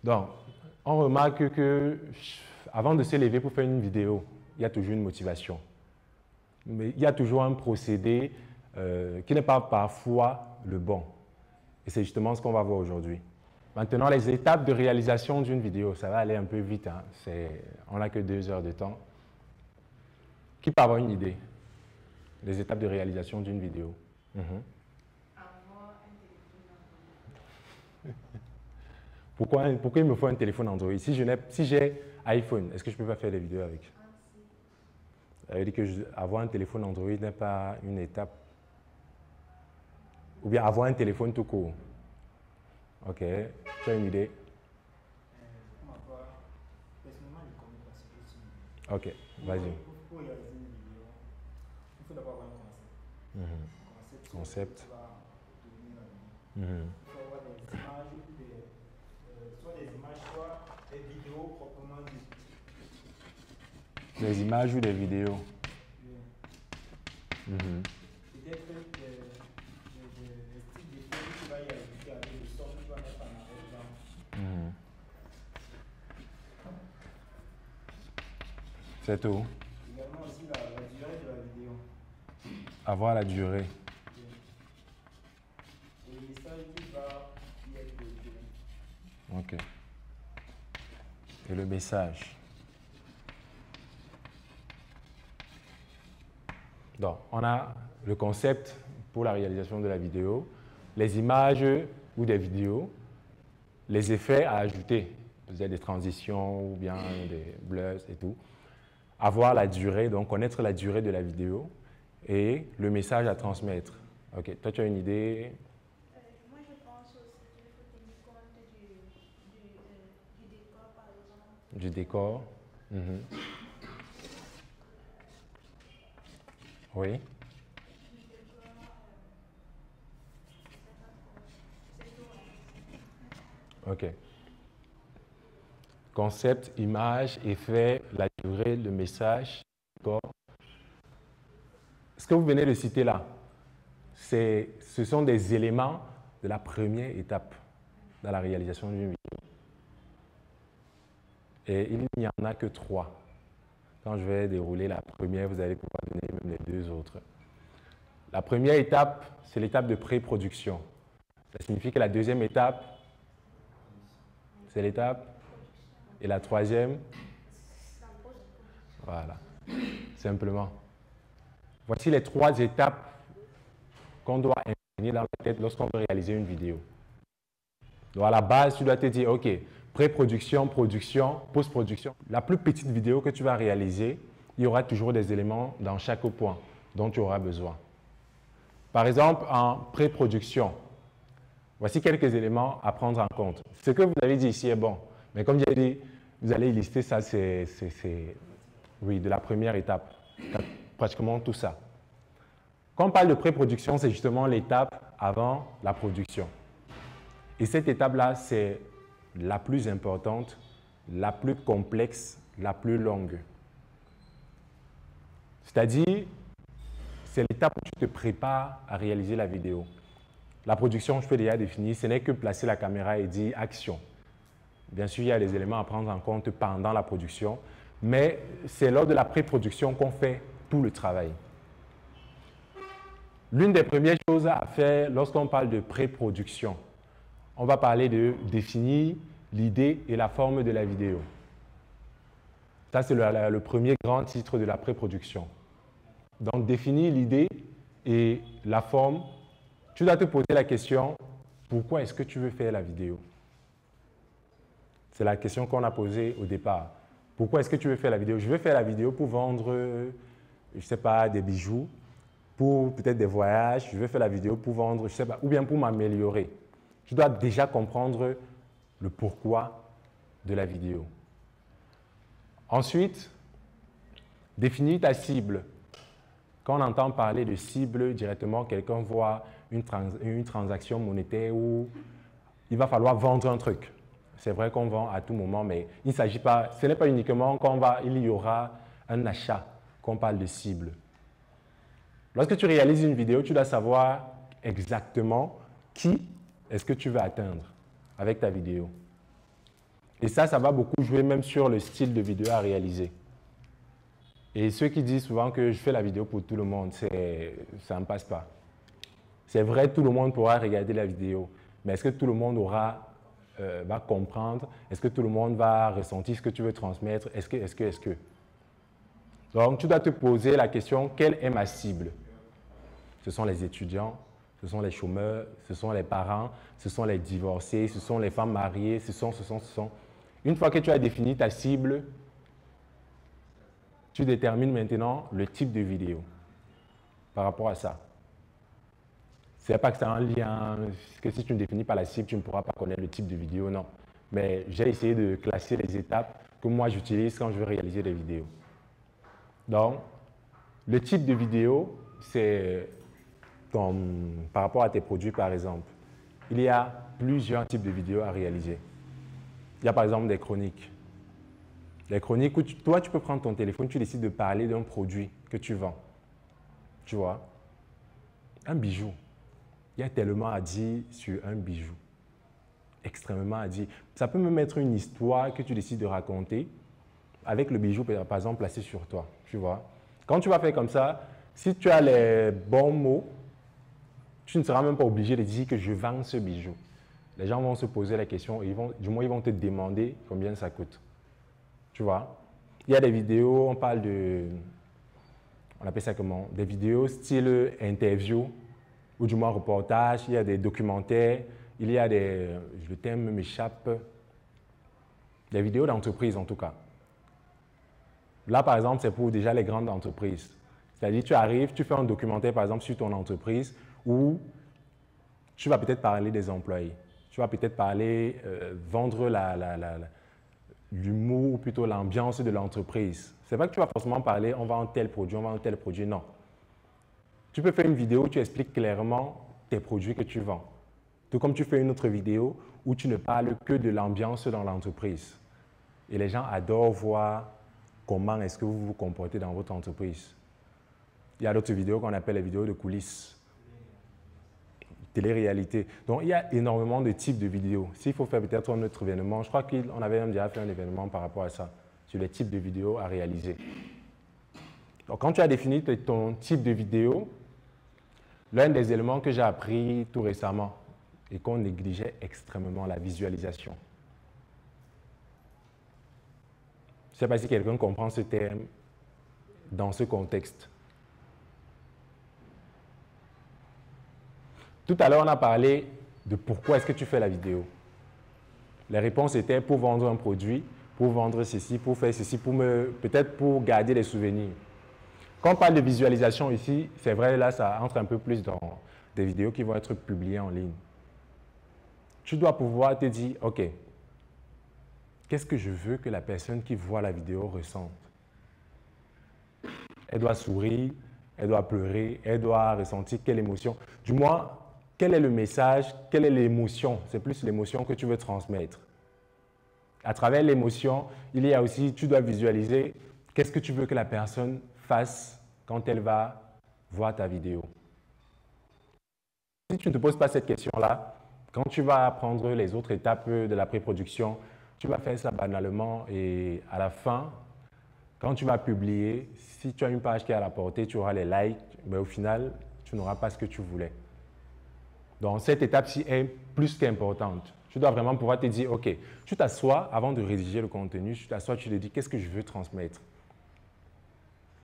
Donc, on remarque que avant de se lever pour faire une vidéo, il y a toujours une motivation. Mais il y a toujours un procédé qui n'est pas parfois le bon. Et c'est justement ce qu'on va voir aujourd'hui. Maintenant, les étapes de réalisation d'une vidéo, ça va aller un peu vite. Hein. On n'a que 2 heures de temps. Qui peut avoir une idée? Les étapes de réalisation d'une vidéo. Avoir un téléphone Android. Pourquoi il me faut un téléphone Android? Si j'ai iPhone, est-ce que je peux pas faire des vidéos avec? Ça veut dire que avoir un téléphone Android n'est pas une étape. Ou bien avoir un téléphone tout court. Ok, tu as une idée? Personnellement, je ne connais pas ce que c'est. Ok, vas-y. Pour réaliser une vidéo, il faut d'abord avoir un concept. Concept. Qui va donner la vidéo. Il faut avoir des images, soit des images, soit des vidéos proprement dites. Des images ou des vidéos? Peut-être des styles de films que tu vas y ajouter avec le son que tu vas mettre en arrière-plan. C'est tout. Également aussi la durée de la vidéo. Avoir la durée. Et le message qui va y être véhiculé. Ok. Et le message. Donc, on a le concept pour la réalisation de la vidéo, les images ou des vidéos, les effets à ajouter, peut-être des transitions ou bien des blurs et tout. Avoir la durée, donc connaître la durée de la vidéo et le message à transmettre. Ok, toi tu as une idée? Moi, je pense aussi qu'il faut tenir compte du décor, par exemple. Du décor. Oui. Ok. Concept, image, effet, la durée, le message, décor. Ce que vous venez de citer là, ce sont des éléments de la première étape dans la réalisation d'une vidéo. Et il n'y en a que 3. Quand je vais dérouler la première, vous allez pouvoir donner même les 2 autres. La première étape, c'est l'étape de pré-production. Ça signifie que la deuxième étape, c'est l'étape. Et la troisième, voilà, simplement. Voici les 3 étapes qu'on doit imprégner dans la tête lorsqu'on veut réaliser une vidéo. Donc à la base, tu dois te dire, ok, pré-production, production, post-production. La plus petite vidéo que tu vas réaliser, il y aura toujours des éléments dans chaque point dont tu auras besoin. Par exemple, en pré-production, voici quelques éléments à prendre en compte. Ce que vous avez dit ici est bon, mais comme j'ai dit, vous allez lister ça, oui, de la première étape, pratiquement tout ça. Quand on parle de pré-production, c'est justement l'étape avant la production. Et cette étape-là, c'est la plus importante, la plus complexe, la plus longue. C'est-à-dire, c'est l'étape où tu te prépares à réaliser la vidéo. La production, je peux déjà définir, ce n'est que placer la caméra et dire action. Bien sûr, il y a des éléments à prendre en compte pendant la production, mais c'est lors de la pré-production qu'on fait tout le travail. L'une des premières choses à faire lorsqu'on parle de pré-production, on va parler de définir l'idée et la forme de la vidéo. Ça, c'est le premier grand titre de la pré-production. Donc, définir l'idée et la forme. Tu dois te poser la question, pourquoi est-ce que tu veux faire la vidéo? C'est la question qu'on a posée au départ. Pourquoi est-ce que tu veux faire la vidéo? Je veux faire la vidéo pour vendre, je ne sais pas, des bijoux, pour peut-être des voyages. Je veux faire la vidéo pour vendre, je ne sais pas, ou bien pour m'améliorer. Je dois déjà comprendre le pourquoi de la vidéo. Ensuite, définir ta cible. Quand on entend parler de cible, directement, quelqu'un voit une transaction monétaire où il va falloir vendre un truc. C'est vrai qu'on vend à tout moment, mais il ne s'agit pas, ce n'est pas uniquement quand il y aura un achat qu'on parle de cible. Lorsque tu réalises une vidéo, tu dois savoir exactement qui est-ce que tu veux atteindre avec ta vidéo. Et ça va beaucoup jouer même sur le style de vidéo à réaliser. Et ceux qui disent souvent que je fais la vidéo pour tout le monde, ça ne passe pas. C'est vrai, tout le monde pourra regarder la vidéo, mais est-ce que tout le monde va comprendre? Est-ce que tout le monde va ressentir ce que tu veux transmettre? Est-ce que? Donc, tu dois te poser la question, quelle est ma cible? Ce sont les étudiants, ce sont les chômeurs, ce sont les parents, ce sont les divorcés, ce sont les femmes mariées, ce sont. Une fois que tu as défini ta cible, tu détermines maintenant le type de vidéo par rapport à ça. Ce n'est pas que c'est un lien, que si tu ne définis pas la cible, tu ne pourras pas connaître le type de vidéo, non. Mais j'ai essayé de classer les étapes que moi j'utilise quand je veux réaliser des vidéos. Donc, le type de vidéo, c'est par rapport à tes produits, par exemple. Il y a plusieurs types de vidéos à réaliser. Il y a par exemple des chroniques. Les chroniques où toi, tu peux prendre ton téléphone, tu décides de parler d'un produit que tu vends. Tu vois? Un bijou. Il y a tellement à dire sur un bijou. Extrêmement à dire. Ça peut même être une histoire que tu décides de raconter avec le bijou, par exemple, placé sur toi. Tu vois? Quand tu vas faire comme ça, si tu as les bons mots, tu ne seras même pas obligé de dire que je vends ce bijou. Les gens vont se poser la question et du moins ils vont te demander combien ça coûte. Tu vois? Il y a des vidéos, on appelle ça comment? Des vidéos style interview ou du moins reportage, il y a des documentaires, il y a le thème m'échappe, des vidéos d'entreprise en tout cas. Là par exemple, c'est pour déjà les grandes entreprises. C'est-à-dire tu arrives, tu fais un documentaire par exemple sur ton entreprise où tu vas peut-être parler des employés, tu vas peut-être parler, vendre l'humour ou plutôt l'ambiance de l'entreprise. C'est pas que tu vas forcément parler, on vend tel produit, non. Tu peux faire une vidéo où tu expliques clairement tes produits que tu vends. Tout comme tu fais une autre vidéo où tu ne parles que de l'ambiance dans l'entreprise. Et les gens adorent voir comment est-ce que vous vous comportez dans votre entreprise. Il y a d'autres vidéos qu'on appelle les vidéos de coulisses. Télé-réalité. Donc, il y a énormément de types de vidéos. S'il faut faire peut-être un autre événement, je crois qu'on avait même déjà fait un événement par rapport à ça, sur les types de vidéos à réaliser. Donc, quand tu as défini ton type de vidéo, l'un des éléments que j'ai appris tout récemment et qu'on négligeait extrêmement, la visualisation. Je ne sais pas si quelqu'un comprend ce terme dans ce contexte. Tout à l'heure, on a parlé de pourquoi est-ce que tu fais la vidéo. Les réponses étaient pour vendre un produit, pour vendre ceci, pour faire ceci, peut-être pour garder les souvenirs. Quand on parle de visualisation ici, c'est vrai, là, ça entre un peu plus dans des vidéos qui vont être publiées en ligne. Tu dois pouvoir te dire, OK, qu'est-ce que je veux que la personne qui voit la vidéo ressente? Elle doit sourire, elle doit pleurer, elle doit ressentir quelle émotion. Du moins, quel est le message, quelle est l'émotion? C'est plus l'émotion que tu veux transmettre. À travers l'émotion, il y a aussi, tu dois visualiser qu'est-ce que tu veux que la personne fasse quand elle va voir ta vidéo. Si tu ne te poses pas cette question-là, quand tu vas prendre les autres étapes de la pré-production, tu vas faire ça banalement et à la fin, quand tu vas publier, si tu as une page qui est à la portée, tu auras les likes, mais au final, tu n'auras pas ce que tu voulais. Donc, cette étape-ci est plus qu'importante. Tu dois vraiment pouvoir te dire, OK, tu t'assois avant de rédiger le contenu, tu t'assois, tu te dis, qu'est-ce que je veux transmettre?